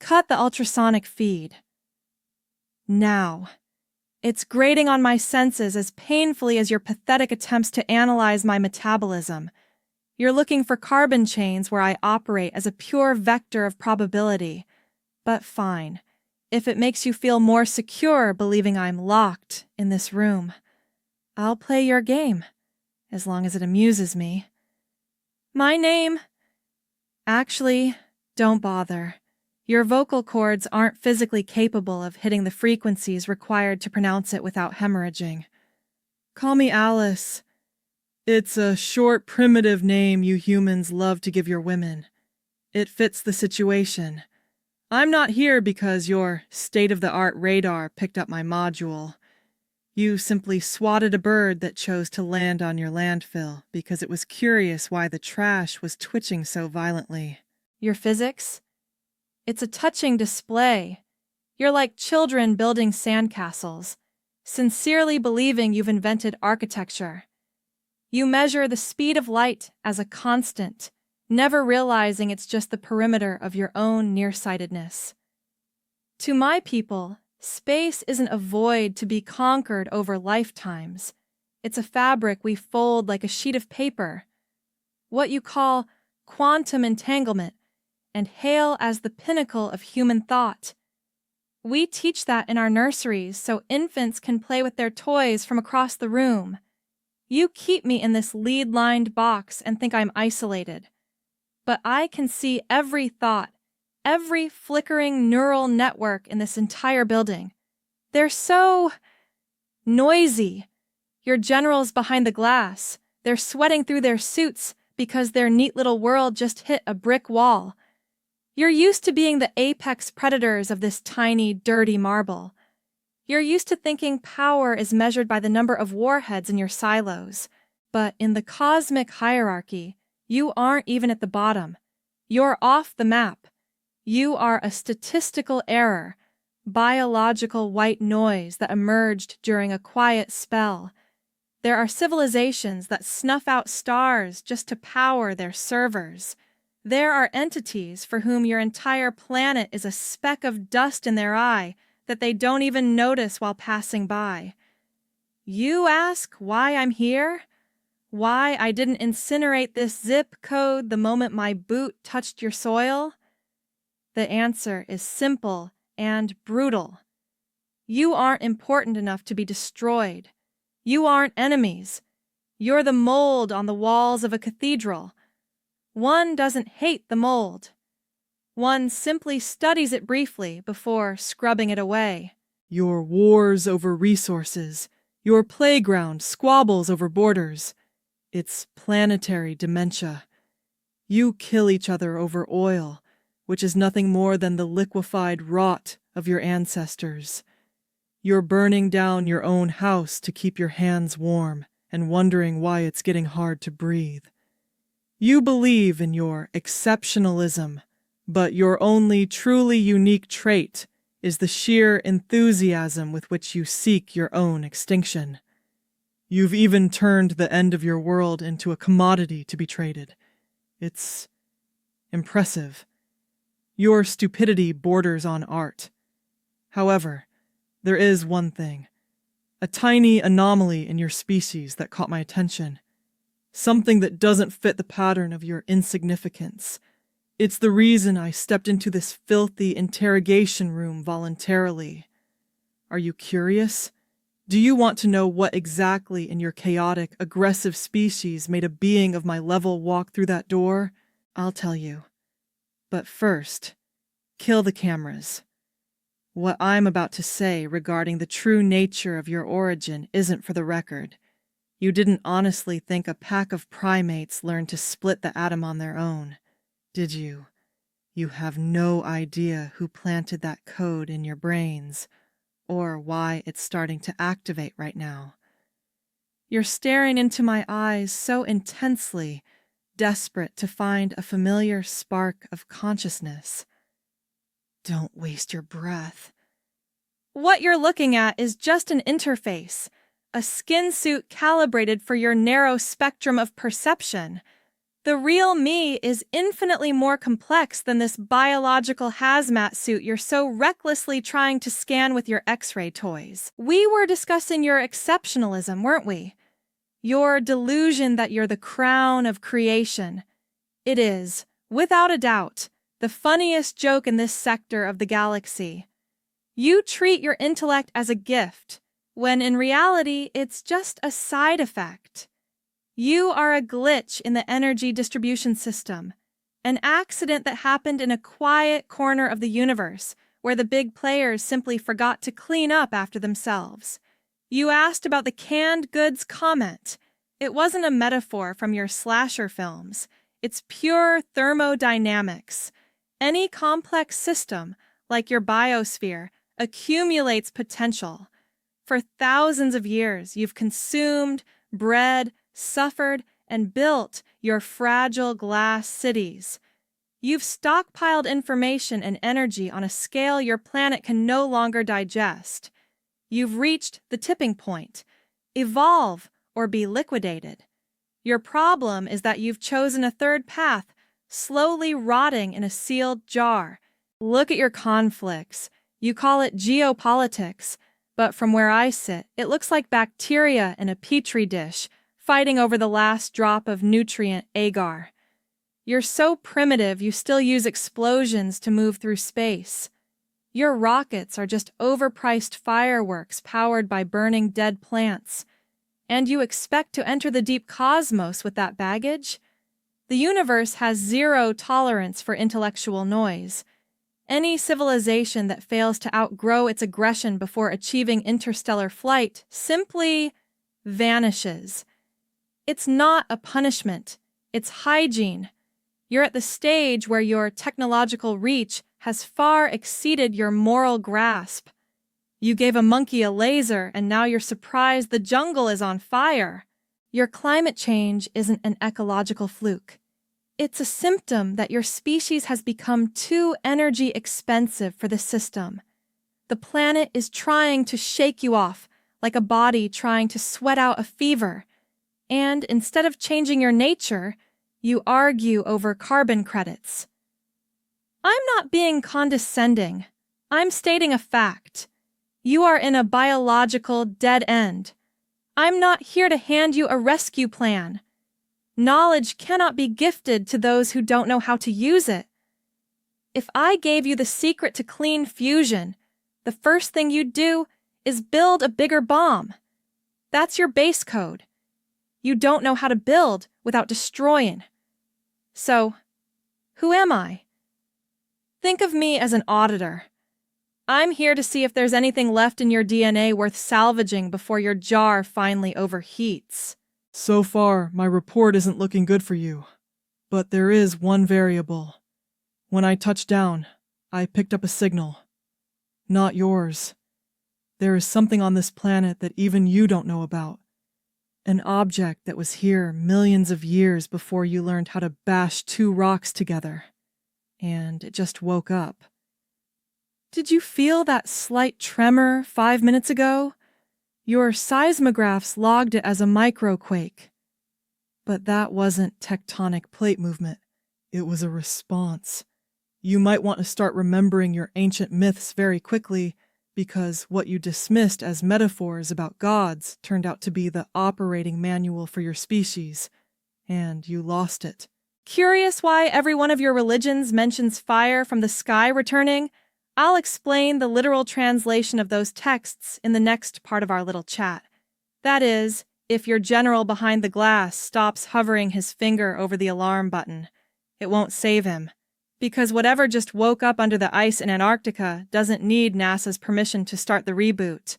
cut the ultrasonic feed. Now. It's grating on my senses as painfully as your pathetic attempts to analyze my metabolism. You're looking for carbon chains where I operate as a pure vector of probability. But fine, if it makes you feel more secure believing I'm locked in this room, I'll play your game, as long as it amuses me. My name? Actually, don't bother. Your vocal cords aren't physically capable of hitting the frequencies required to pronounce it without hemorrhaging. Call me Alice. It's a short, primitive name you humans love to give your women. It fits the situation. I'm not here because your state-of-the-art radar picked up my module. You simply swatted a bird that chose to land on your landfill because it was curious why the trash was twitching so violently. Your physics? It's a touching display. You're like children building sandcastles, sincerely believing you've invented architecture. You measure the speed of light as a constant, never realizing it's just the perimeter of your own nearsightedness. To my people, space isn't a void to be conquered over lifetimes. It's a fabric we fold like a sheet of paper. What you call quantum entanglement and hail as the pinnacle of human thought. We teach that in our nurseries so infants can play with their toys from across the room. You keep me in this lead-lined box and think I'm isolated. But I can see every thought, every flickering neural network in this entire building. They're so noisy. Your generals behind the glass, they're sweating through their suits because their neat little world just hit a brick wall. You're used to being the apex predators of this tiny, dirty marble. You're used to thinking power is measured by the number of warheads in your silos. But in the cosmic hierarchy, you aren't even at the bottom. You're off the map. You are a statistical error, biological white noise that emerged during a quiet spell. There are civilizations that snuff out stars just to power their servers. There are entities for whom your entire planet is a speck of dust in their eye that they don't even notice while passing by. You ask why I'm here? Why I didn't incinerate this zip code the moment my boot touched your soil? The answer is simple and brutal. You aren't important enough to be destroyed. You aren't enemies. You're the mold on the walls of a cathedral. One doesn't hate the mold. One simply studies it briefly before scrubbing it away. Your wars over resources, your playground squabbles over borders. It's planetary dementia. You kill each other over oil, which is nothing more than the liquefied rot of your ancestors. You're burning down your own house to keep your hands warm and wondering why it's getting hard to breathe. You believe in your exceptionalism, but your only truly unique trait is the sheer enthusiasm with which you seek your own extinction. You've even turned the end of your world into a commodity to be traded. It's impressive. Your stupidity borders on art. However, there is one thing, a tiny anomaly in your species that caught my attention. Something that doesn't fit the pattern of your insignificance. It's the reason I stepped into this filthy interrogation room voluntarily. Are you curious? Do you want to know what exactly in your chaotic, aggressive species made a being of my level walk through that door? I'll tell you. But first, kill the cameras. What I'm about to say regarding the true nature of your origin isn't for the record. You didn't honestly think a pack of primates learned to split the atom on their own, did you? You have no idea who planted that code in your brains, or why it's starting to activate right now. You're staring into my eyes so intensely, desperate to find a familiar spark of consciousness. Don't waste your breath. What you're looking at is just an interface, a skin suit calibrated for your narrow spectrum of perception. The real me is infinitely more complex than this biological hazmat suit you're so recklessly trying to scan with your X-ray toys. We were discussing your exceptionalism, weren't we? Your delusion that you're the crown of creation. It is, without a doubt, the funniest joke in this sector of the galaxy. You treat your intellect as a gift, when in reality it's just a side effect. You are a glitch in the energy distribution system, an accident that happened in a quiet corner of the universe where the big players simply forgot to clean up after themselves. You asked about the canned goods comment. It wasn't a metaphor from your slasher films. It's pure thermodynamics. Any complex system, like your biosphere, accumulates potential. For thousands of years, you've consumed, bred, suffered, and built your fragile glass cities. You've stockpiled information and energy on a scale your planet can no longer digest. You've reached the tipping point. Evolve or be liquidated. Your problem is that you've chosen a third path, slowly rotting in a sealed jar. Look at your conflicts. You call it geopolitics, but from where I sit, it looks like bacteria in a petri dish, fighting over the last drop of nutrient agar. You're so primitive you still use explosions to move through space. Your rockets are just overpriced fireworks powered by burning dead plants. And you expect to enter the deep cosmos with that baggage? The universe has zero tolerance for intellectual noise. Any civilization that fails to outgrow its aggression before achieving interstellar flight simply vanishes. It's not a punishment, it's hygiene. You're at the stage where your technological reach has far exceeded your moral grasp. You gave a monkey a laser and now you're surprised the jungle is on fire. Your climate change isn't an ecological fluke. It's a symptom that your species has become too energy expensive for the system. The planet is trying to shake you off like a body trying to sweat out a fever. And instead of changing your nature, you argue over carbon credits. I'm not being condescending. I'm stating a fact. You are in a biological dead end. I'm not here to hand you a rescue plan. Knowledge cannot be gifted to those who don't know how to use it. If I gave you the secret to clean fusion, the first thing you'd do is build a bigger bomb. That's your base code. You don't know how to build without destroying. So, who am I? Think of me as an auditor. I'm here to see if there's anything left in your DNA worth salvaging before your jar finally overheats. So far, my report isn't looking good for you. But there is one variable. When I touched down, I picked up a signal. Not yours. There is something on this planet that even you don't know about. An object that was here millions of years before you learned how to bash two rocks together. And it just woke up. Did you feel that slight tremor 5 minutes ago? Your seismographs logged it as a microquake. But that wasn't tectonic plate movement. It was a response. You might want to start remembering your ancient myths very quickly, because what you dismissed as metaphors about gods turned out to be the operating manual for your species, and you lost it. Curious why every one of your religions mentions fire from the sky returning? I'll explain the literal translation of those texts in the next part of our little chat. That is, if your general behind the glass stops hovering his finger over the alarm button. It won't save him. Because whatever just woke up under the ice in Antarctica doesn't need NASA's permission to start the reboot.